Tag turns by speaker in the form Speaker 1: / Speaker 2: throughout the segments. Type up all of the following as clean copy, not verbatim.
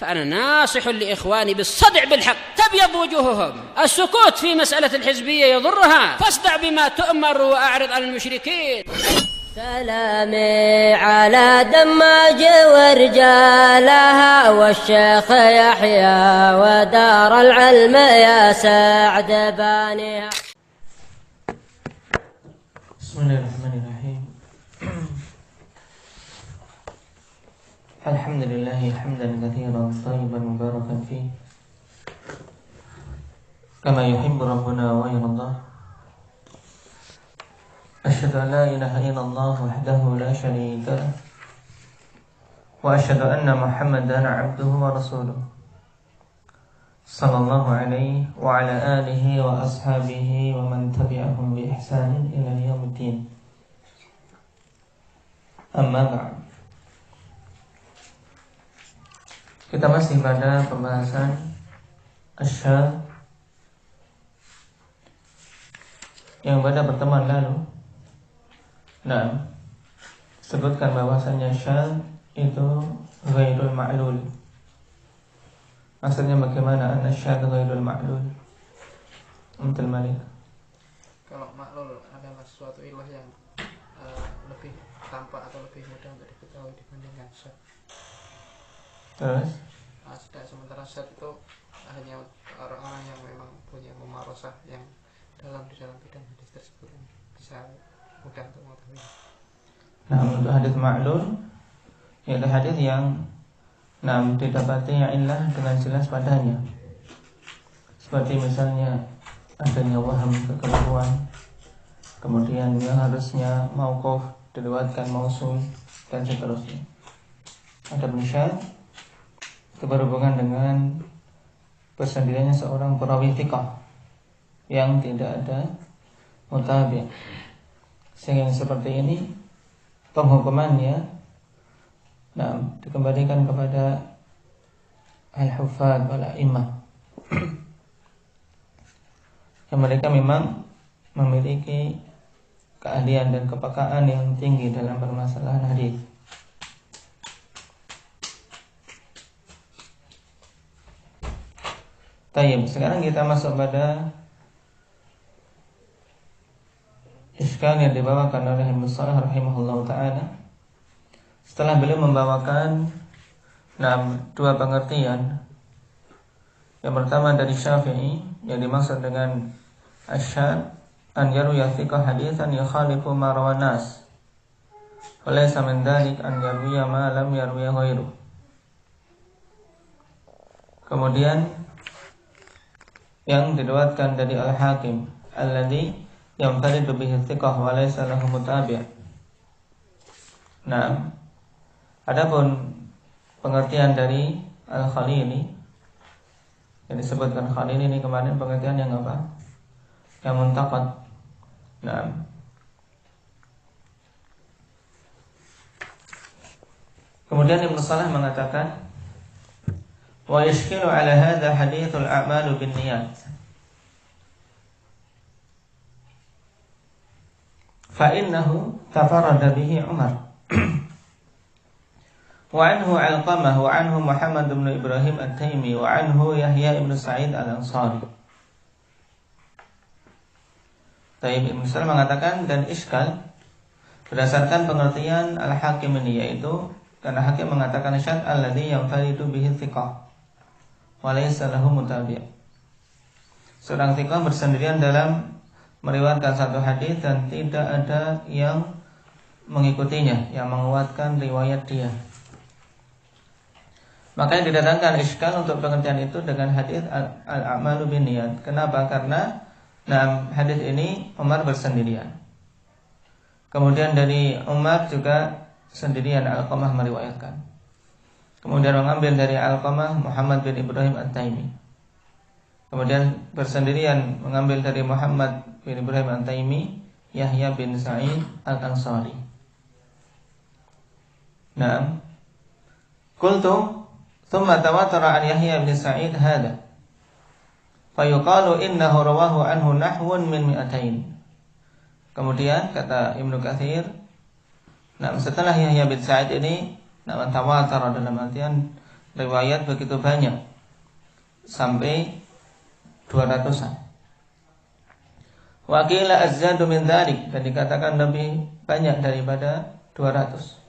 Speaker 1: فأنا ناصح لإخواني بالصدع بالحق تبيض وجوههم. السكوت في مسألة الحزبية يضرها، فاصدع بما تؤمر وأعرض عن المشركين.
Speaker 2: سلامي على دماج ورجالها والشيخ يحيى ودار العلم يا سعد بانيها.
Speaker 3: بسم الله الرحمن الرحيم. الحمد لله حمدا كثيرا طيبا مباركا فيه كما يحب ربنا ويرضى. أشهد أن لا إله إلا الله وحده لا شريك له وأشهد أن محمدا عبده ورسوله صلى الله عليه وعلى آله وأصحابه ومن تبعهم بإحسان إلى يوم الدين. Amma ba'd. Kita masih pada pembahasan asyad yang pada pertemuan lalu. Nah, sebutkan bahwasanya syad itu ghairul ma'lul. Maksudnya bagaimana an-syad ghairul ma'lul? Umtul Malik.
Speaker 4: Kalau ma'lul adalah suatu ilah yang lebih tampak atau lebih mudah untuk diketahui dibandingkan syad.
Speaker 3: Terus?
Speaker 4: Sementara syad itu hanya orang-orang yang memang punya mumarasah yang dalam di dalam bidang hadis tersebut yang bisa mudah untuk mengetahui.
Speaker 3: Nah, untuk hadis ma'lul yaitu hadis yang didapati illah dengan jelas padanya. Seperti misalnya adanya waham kekeliruan, kemudian yang harusnya mauquf diriwayatkan mausul dan seterusnya. Ada syad itu berhubungan dengan persendiriannya seorang perawi thiqah yang tidak ada mutabi'. Sehingga yang seperti ini penghukumannya dikembalikan kepada al-huffaz wal a'immah yang mereka memang memiliki keahlian dan kepekaan yang tinggi dalam permasalahan hadis. Tayyib, sekarang kita masuk pada iskal yang dibawakan oleh Ibnu Shalih rahimahullah ta'ala. Setelah beliau membawakan dua pengertian. Yang pertama dari Syafi'i, yang dimaksud dengan asyad an yaruya thiqah haditsan yukhalifu ma rawan nas wa laysa min dhalik an yaruya ma lam yaruya ghairu. Kemudian yang diriwayatkan dari Al-Hakim alladzi yanfaridu bihi thiqah wa laysa lahu mutabi'. Nah, adapun pengertian dari Al-Khalili yang disebutkan Khalili ini kemarin pengertian yang apa? Yang muntaqad. Nah, kemudian Ibnu Shalih mengatakan wa yashkilu ala hadha hadithul a'malu binniyat fa innahu tafarrada bihi Umar wa anhu Alqamah wa anhu Muhammad bin Ibrahim at-Taimi wa anhu Yahya ibn Sa'id al-Ansari. Taib Ibnu Shalih mengatakan dan iskal berdasarkan pengertian Al-Hakim ini, yaitu karena Hakim mengatakan syad alladzi yanfaridu bihi thiqah wa laysa lahu mutabi'. Seorang thiqah bersendirian dalam meriwayatkan satu hadis dan tidak ada yang mengikutinya, yang menguatkan riwayat dia. Makanya didatangkan iskal untuk pengertian itu dengan hadis al-a'malu binniyat. Kenapa? Karena hadis ini Umar bersendirian. Kemudian dari Umar juga sendirian Alqamah meriwayatkan. Kemudian mengambil dari Alqamah Muhammad bin Ibrahim at-Taimi. Kemudian bersendirian mengambil dari Muhammad bin Ibrahim at-Taimi Yahya bin Sa'id al-Ansari. Nah, qultu thumma tawatara an Yahya bin Sa'id hadha fayuqalu innahu rawahu anhu nahwun min mi'atain. Kemudian kata Ibnu Katsir, setelah Yahya bin Sa'id ini tawatar dalam artian riwayat begitu banyak sampai 200-an. Wa qila azzadu min dzalik, dan dikatakan lebih banyak daripada 200.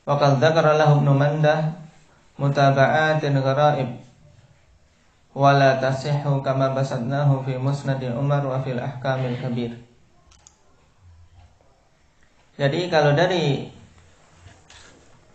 Speaker 3: Wa qad dzakara lahu Ibnu Mandah mutaba'atin gharaib wa la tasihhu kama basadnahu fi musnad Umar wa fil ahkamil kabir. Jadi kalau dari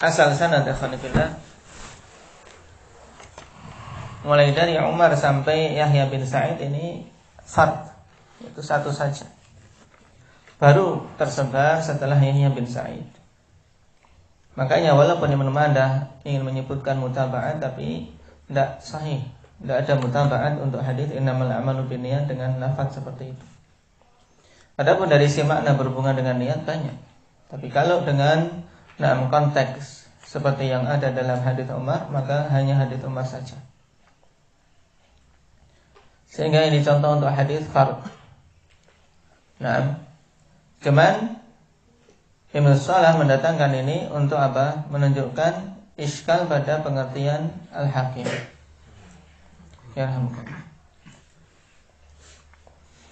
Speaker 3: asal sanad ikhwanillah, mulai dari Umar sampai Yahya bin Sa'id ini fard, itu satu saja. Baru tersebar setelah Yahya bin Sa'id. Makanya walaupun Ibnu Mandah ingin menyebutkan mutaba'at, tapi tidak sahih, tidak ada mutaba'at untuk hadis innamal a'malu binniyat dengan lafaz seperti itu. Adapun dari si makna berhubungan dengan niat banyak. Tapi kalau dengan konteks seperti yang ada dalam hadis Umar, maka hanya hadis Umar saja. Sehingga ini contoh untuk hadis fard. Cuman Ibnu Shalah mendatangkan ini untuk apa? Menunjukkan iskal pada pengertian al-hakim. Ya alhamdulillah.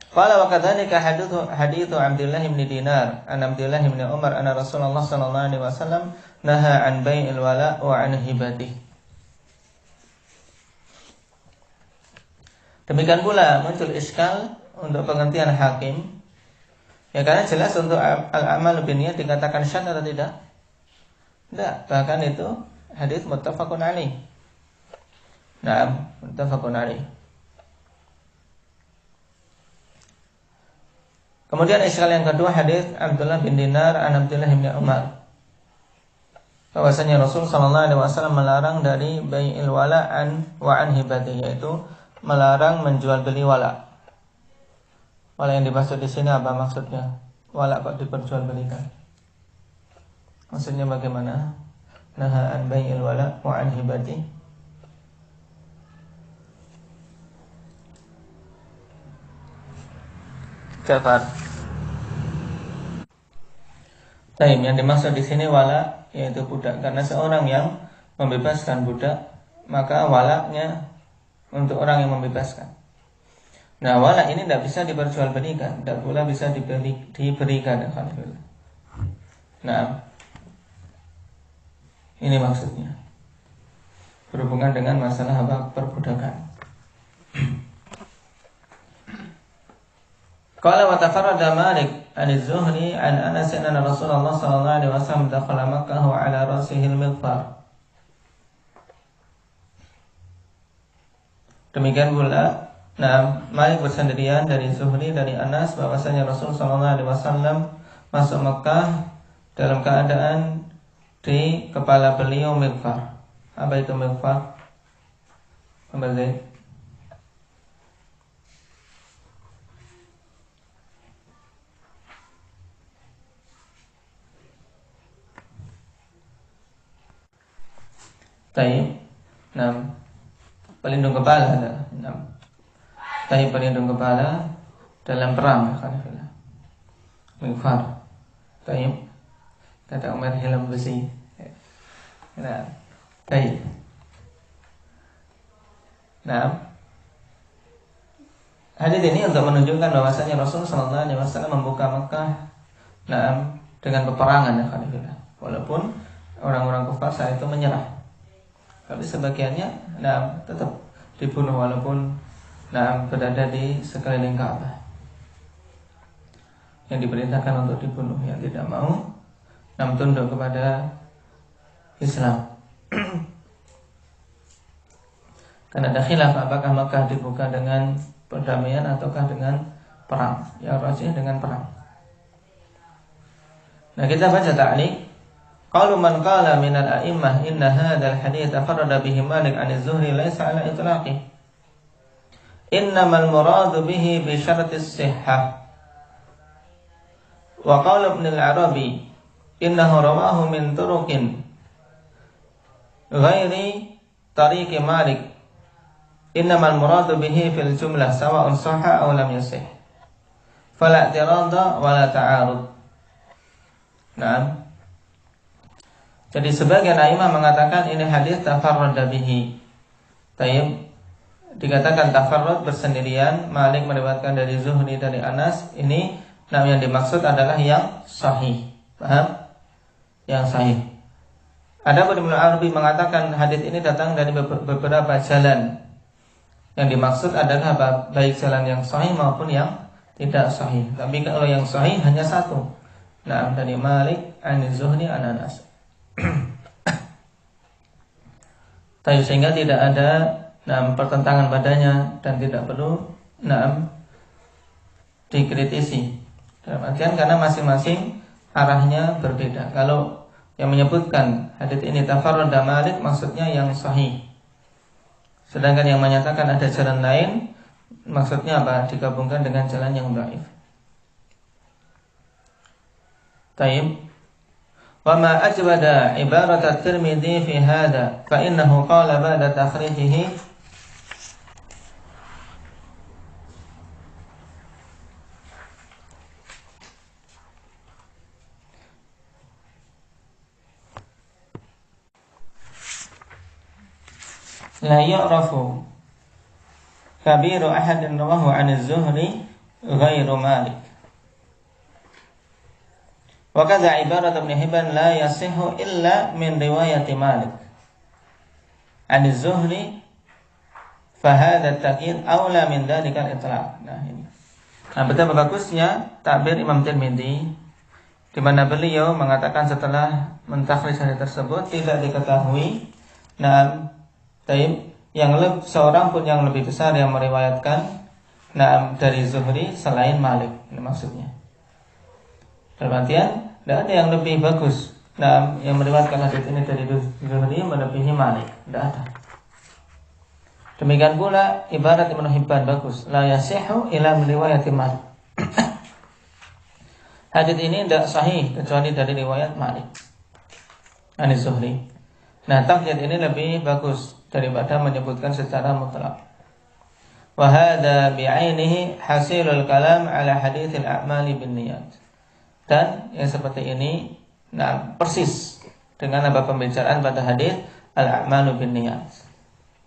Speaker 3: Qala wa kadzalika hadithu Abdullah bin Dinar an Abdullah bin Umar anna Rasulullah sallallahu alaihi wasallam naha an bai'il wala wa an hibatihi. Demikian pula muncul iskal untuk pengertian hakim. Ya karena jelas untuk al-amal binniyat dikatakan syadz atau tidak? Tidak, bahkan itu hadis muttafaqun alaih. Muttafaqun alaih. Kemudian iskal yang kedua hadis Abdullah bin Dinar an Abdullah bin Umar, bahwasanya Rasul sallallahu alaihi wasallam melarang dari bai'il wala wa an hibatihi, yaitu melarang menjual beli wala. Wala yang dimaksud di sini apa maksudnya? Wala kok diperjualbelikan? Maksudnya bagaimana? Naha an bai'il wala wa an hibatihi. Kafar. Yang dimaksud di sini wala yaitu budak, karena seorang yang membebaskan budak maka walaknya untuk orang yang membebaskan. Nah, wala ini tidak bisa diperjualbelikan, tidak pula bisa diberikan. Alhamdulillah. Nah, ini maksudnya berhubungan dengan masalah apa? Perbudakan. Qala wa tafarrada Malik an Az-Zuhri an Anas anna Rasulullah sallallahu alaihi wasallam dakhala Makkah wa ala rasihi al-mighfar. Demikian pula, Malik bersendirian dari Zuhri dari Anas bahwasanya Rasul sallallahu alaihi wasallam masuk Makkah dalam keadaan di kepala beliau mighfar. Apa itu mighfar? Apa itu? Pelindung kepala. Pelindung kepala dalam perang. Mighfar. Kata Umar, helm besi. Hadis ini untuk menunjukkan bahwasanya Rasul sallallahu alaihi wasallam membuka Makkah dengan peperangan. Walaupun orang-orang kufar saat itu menyerah, tapi sebagiannya tetap dibunuh walaupun berada di sekeliling Ka'bah. Yang diperintahkan untuk dibunuh, yang tidak mau tunduk kepada Islam. Karena ada khilaf apakah Makkah dibuka dengan perdamaian ataukah dengan perang. Yang rajih dengan perang. Nah, kita baca ta'liq. Qalu man qala minal a'immah inna hadzal hadits tafarrada bihi Malik 'an Az-Zuhri laysa 'ala itlaqi. Innamal muradu bihi bi syartis sihhah. Wa qala Ibn al-Arabi innahu rawahu min turuqin ghairi tariqi Malik. Innamal muradu bihi fil jumlah sawa'un sahha aw lam yasih. Fala i'tirada wa la ta'arud. Naam. Jadi sebagian a'imah mengatakan ini hadis tafarrada bihi. Tayyib, dikatakan tafarrud bersendirian. Malik meriwayatkan dari Zuhri dari Anas. Ini yang dimaksud adalah yang sahih. Paham? Yang sahih. Adapun Ibnu Arabi mengatakan hadis ini datang dari beberapa jalan. Yang dimaksud adalah baik jalan yang sahih maupun yang tidak sahih. Tapi kalau yang sahih hanya satu. Nah, dari Malik an Zuhri an Anas. Tapi sehingga tidak ada pertentangan padanya dan tidak perlu dikritisi. Dalam artian karena masing-masing arahnya berbeda. Kalau yang menyebutkan hadits ini tafarrada Malik maksudnya yang sahih. Sedangkan yang menyatakan ada jalan lain maksudnya apa? Digabungkan dengan jalan yang dhaif. Tayyib. وما أجود عبارة الترمذي في هذا فإنه قال بعد تخريجه لا يعرف كبير أحد رواه عن الزهري غير مالك. Wakaza ibarat Ibnu Hibban la yasihu illa min riwayati Malik an Az-Zuhri fa hadha at-taqyid aula min dhalika al-itlaq. Nah ini. Betapa bagusnya takbir Imam Tirmidzi di mana beliau mengatakan setelah mentakhrij hadis tersebut tidak diketahui yang seorang pun yang lebih besar yang meriwayatkan dari Zuhri selain Malik. Ini maksudnya. Dalam artian tidak ada yang lebih bagus yang meriwayatkan hadis ini dari Zuhri melebihi Malik. Tidak ada. Demikian pula ibarat Ibnu Hibban bagus. La yasihu ila min riwayati Malik. Hadis ini tidak sahih kecuali dari riwayat Malik an Zuhri. Nah, takyid ini lebih bagus daripada menyebutkan secara mutlak. Wa hadza bi'ainihi hasilul kalam ala haditsil a'mali binniyat. Dan yang seperti ini persis dengan pembicaraan pada hadis al-a'malu binniyat.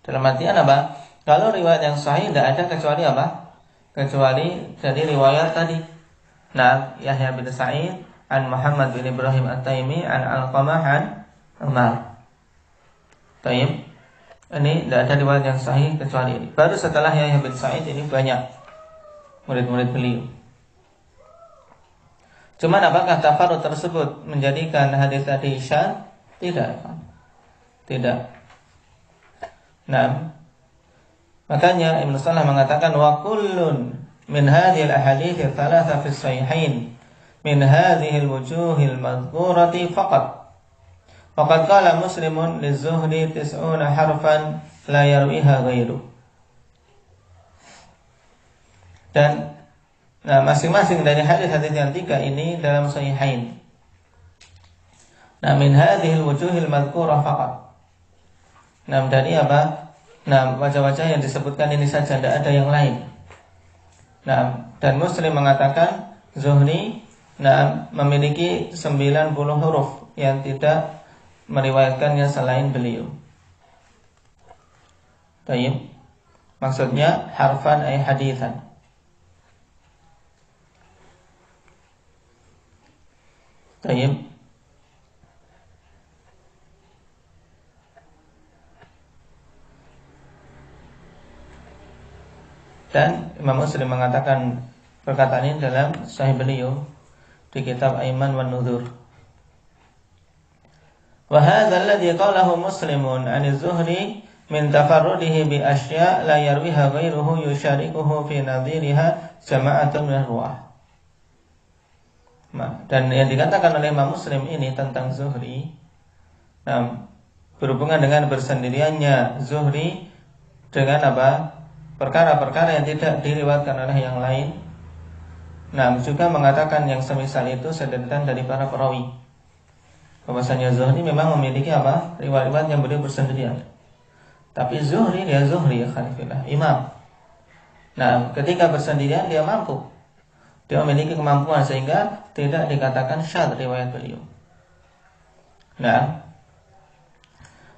Speaker 3: Dalam artian apa? Kalau riwayat yang sahih tidak ada kecuali apa? Kecuali dari riwayat tadi. Yahya bin Sa'id an Muhammad bin Ibrahim At-Taimi an Alqamah an Umar. Tayyib. Ini tidak ada riwayat yang sahih kecuali ini. Baru setelah Yahya bin Sa'id ini banyak murid-murid beliau. Cuman apakah tafarrud tersebut menjadikan hadis tadi syadz? Tidak. Tidak. Makanya Ibnu Salah mengatakan wa kullun min hadhil ahadits thalatha fi sahihain min hadhil wujuhil madhkurati faqat. Faqad qala Muslimun liz-Zuhri 90 harfan la yarwiha ghairu. Dan masing-masing dari hadis-hadis yang tiga ini dalam sahihain. Min hadhil wujuhil madhkurah faqat. Dari apa? Wajah-wajah yang disebutkan ini saja, tidak ada yang lain. Dan Muslim mengatakan Zuhri memiliki 90 huruf yang tidak meriwayatkannya selain beliau. Tayyib. Maksudnya harfan ay hadithan. Tayyib. Dan Imam Muslim mengatakan perkataan ini dalam Sahih beliau di kitab Aiman wan Nudhur. Wa hadza alladhi qalahu Muslimun 'an Az-Zuhri min tafarrudihi bi asya' la yarwiha ghairuhu yusharikuhu fi nadhiriha jama'atun min ruwah. Dan yang dikatakan oleh Imam Muslim ini tentang Zuhri berhubungan dengan bersendiriannya Zuhri dengan apa? Perkara-perkara yang tidak diriwayatkan oleh yang lain. Juga mengatakan yang semisal itu sedetan dari para perawi. Bahwasanya Zuhri memang memiliki apa? Riwayat-riwayat yang beliau bersendirian. Tapi Zuhri dia Zuhri ya khalifillah, imam. Ketika bersendirian dia mampu. Dia memiliki kemampuan sehingga tidak dikatakan syadz riwayat beliau.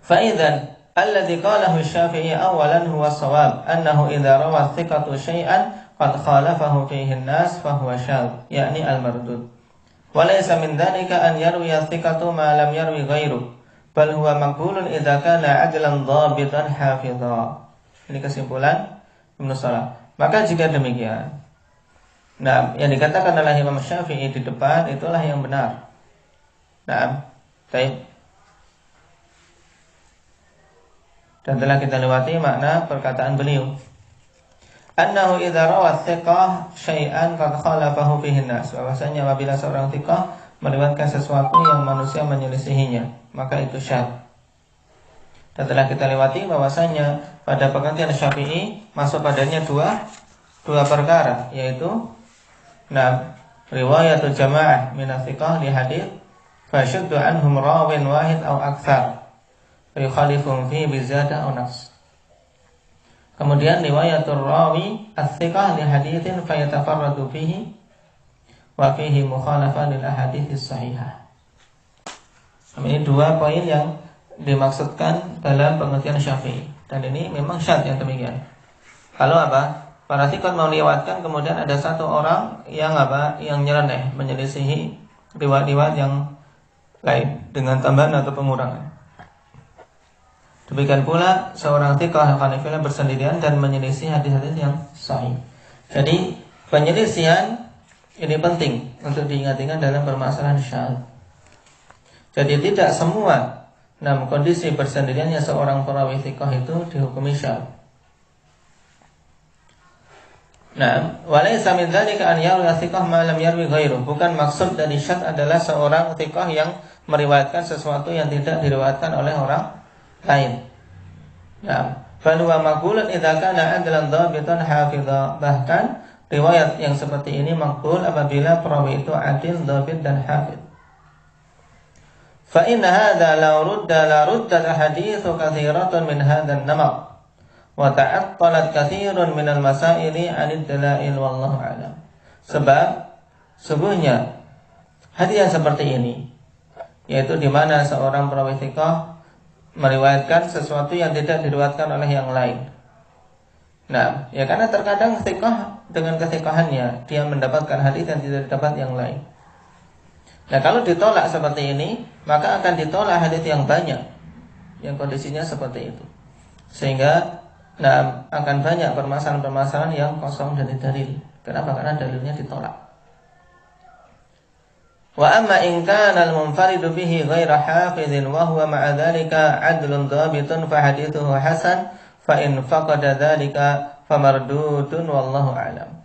Speaker 3: Fa'idzan alladhi qalahu Syafi'i awalan huwa shawab annahu idza rawa thiqatu syai'an qad khalafahu fihi an-nas fa huwa syadz, yakni al-mardud. Wa laysa min dhalika an yarwi thiqatu ma lam yarwi ghairu, bal huwa maqbulun idza kana adlan dhabitan hafidha. Ini kesimpulan Ibnu Salah. Maka jika demikian, nah, yang dikatakan oleh Imam Syafi'i di depan itulah yang benar. Nah, baik. Dan telah kita lewati makna perkataan beliau. Annahu idza rawa thiqah syai'an qad khalafahu fihi an-nas. Bahwasanya apabila seorang thiqah meriwayatkan sesuatu yang manusia menyelisihinya, maka itu syadz. Dan telah kita lewati bahwasanya pada pengertian Syafi'i masuk padanya dua perkara, yaitu riwayatul jamaah min thiqah li hadits fa syaddu anhum rawin wahid aw aktsar yukhalifum fi bizada aw nafs. Kemudian riwayatul rawi ats-thiqah li haditsin fa yatafarradu fihi wa fihi mukhalafah lil ahadits sahihah. Ini dua poin yang dimaksudkan dalam pengertian Syafi'i, dan ini memang syadz yang demikian. Kalau para thiqat mau lewatkan, kemudian ada satu orang yang yang nyeleneh menyelisihi riwayat-riwayat yang lain dengan tambahan atau pengurangan. Demikian pula seorang thiqah Hanifiyah bersendirian dan menyelisih hadis-hadis yang sahih. Jadi penyelisihan ini penting untuk diingat-ingat dalam permasalahan syadz. Jadi tidak semua kondisi bersendiriannya seorang perawi thiqah itu dihukumi syadz. Walaysa min dzalika an yarwi thiqah ma lam yarwi ghairuh. Bukan maksud dari syadz adalah seorang thiqah yang meriwayatkan sesuatu yang tidak diriwayatkan oleh orang lain. Bal huwa maqbulun idza kana adlan dhabitan hafidha. Bahkan riwayat yang seperti ini maqbul apabila perawi itu adil, dhabit dan hafidh. Fa inna hadza la rudda al-haditsu katsiratun min hadzal namaq wa ta'attalat katsirun min al-masaili 'anid dalail wallahu a'lam. Sebab sesungguhnya hadis yang seperti ini, yaitu di mana seorang perawi thiqah meriwayatkan sesuatu yang tidak diriwayatkan oleh yang lain. Karena terkadang thiqah dengan kethiqahannya dia mendapatkan hadis yang tidak didapat yang lain. Kalau ditolak seperti ini, maka akan ditolak hadis yang banyak yang kondisinya seperti itu. Sehingga akan banyak permasalahan-permasalahan yang kosong dari dalil. Kenapa? Karena dalilnya ditolak. Wa amma in kana al-munfaridu bihi ghaira hafizin wa huwa ma'a dhalika 'adlun dhabitun fa hadithuhu hasan fa in faqada dhalika famardudun wallahu a'lam.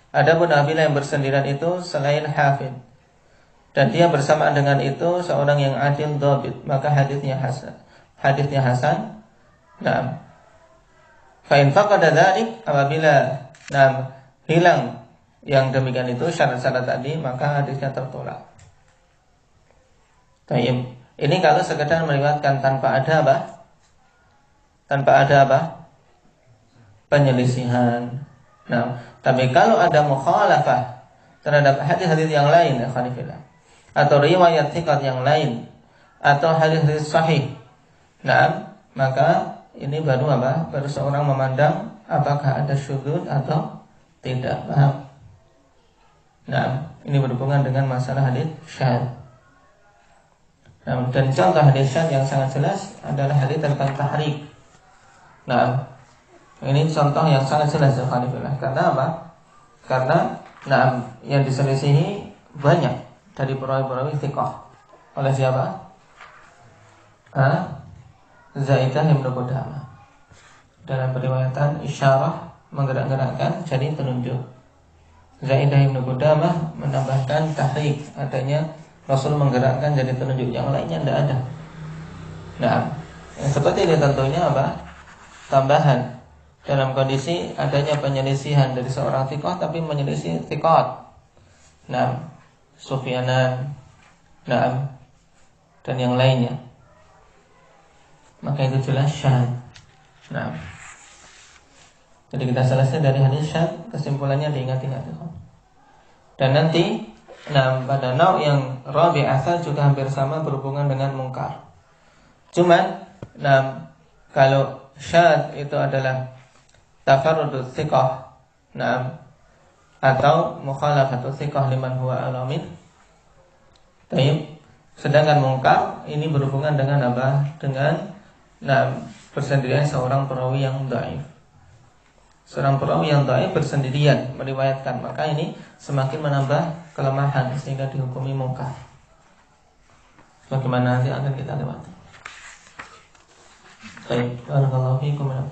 Speaker 3: Adapun apabila yang bersendirian itu selain hafid dan dia bersamaan dengan itu seorang yang adil dhabit, maka hadisnya hasan. Hadisnya hasan. Fa in faqada dzalik, apabila hilang yang demikian itu syarat-syarat tadi, maka hadisnya tertolak. Baik. Ini kalau sekedar meriwayatkan tanpa ada penyelisihan. Tapi kalau ada mukhalafah terhadap hadis-hadis yang lain, atau riwayat thiqat yang lain, atau hadis-hadis sahih, maka ini baru baru seorang memandang apakah ada syudzud atau tidak. Paham? Ini berhubungan dengan masalah hadis syadz. Dan contoh hadis syadz yang sangat jelas adalah hadis tentang tahrik. Ini contoh yang sangat jelas ya Khalifillah. Karena apa? Karena yang diselisihi banyak dari perawi-perawi thiqah. Oleh siapa? Zaidah bin Qudamah. Dalam periwayatan isyarah menggerak-gerakkan jadi telunjuk. Zaidah bin Qudamah menambahkan tahrik, adanya Rasul menggerakkan jadi telunjuk, yang lainnya tidak ada. Yang seperti ini tentunya tambahan dalam kondisi adanya penyelisihan dari seorang thiqah tapi menyelisih thiqat. Sufyanan, dan yang lainnya. Maka itu jelas syadz. Jadi kita selesai dari hadis syadz, kesimpulannya diingat-ingat. Dan nanti pada nau' yang rabi' asal juga hampir sama berhubungan dengan mungkar. Cuman kalau syadz itu adalah tafarrudut thiqah atau mukhalafatu thiqah liman huwa alamin. Sedangkan mungkar ini berhubungan dengan apa? Dengan persendirian seorang perawi yang dhaif. Seorang perawi yang dhaif bersendirian meriwayatkan, maka ini semakin menambah kelemahan sehingga dihukumi mungkar. Bagaimana nanti akan kita lewati. Baik, barakallahu fiikum wa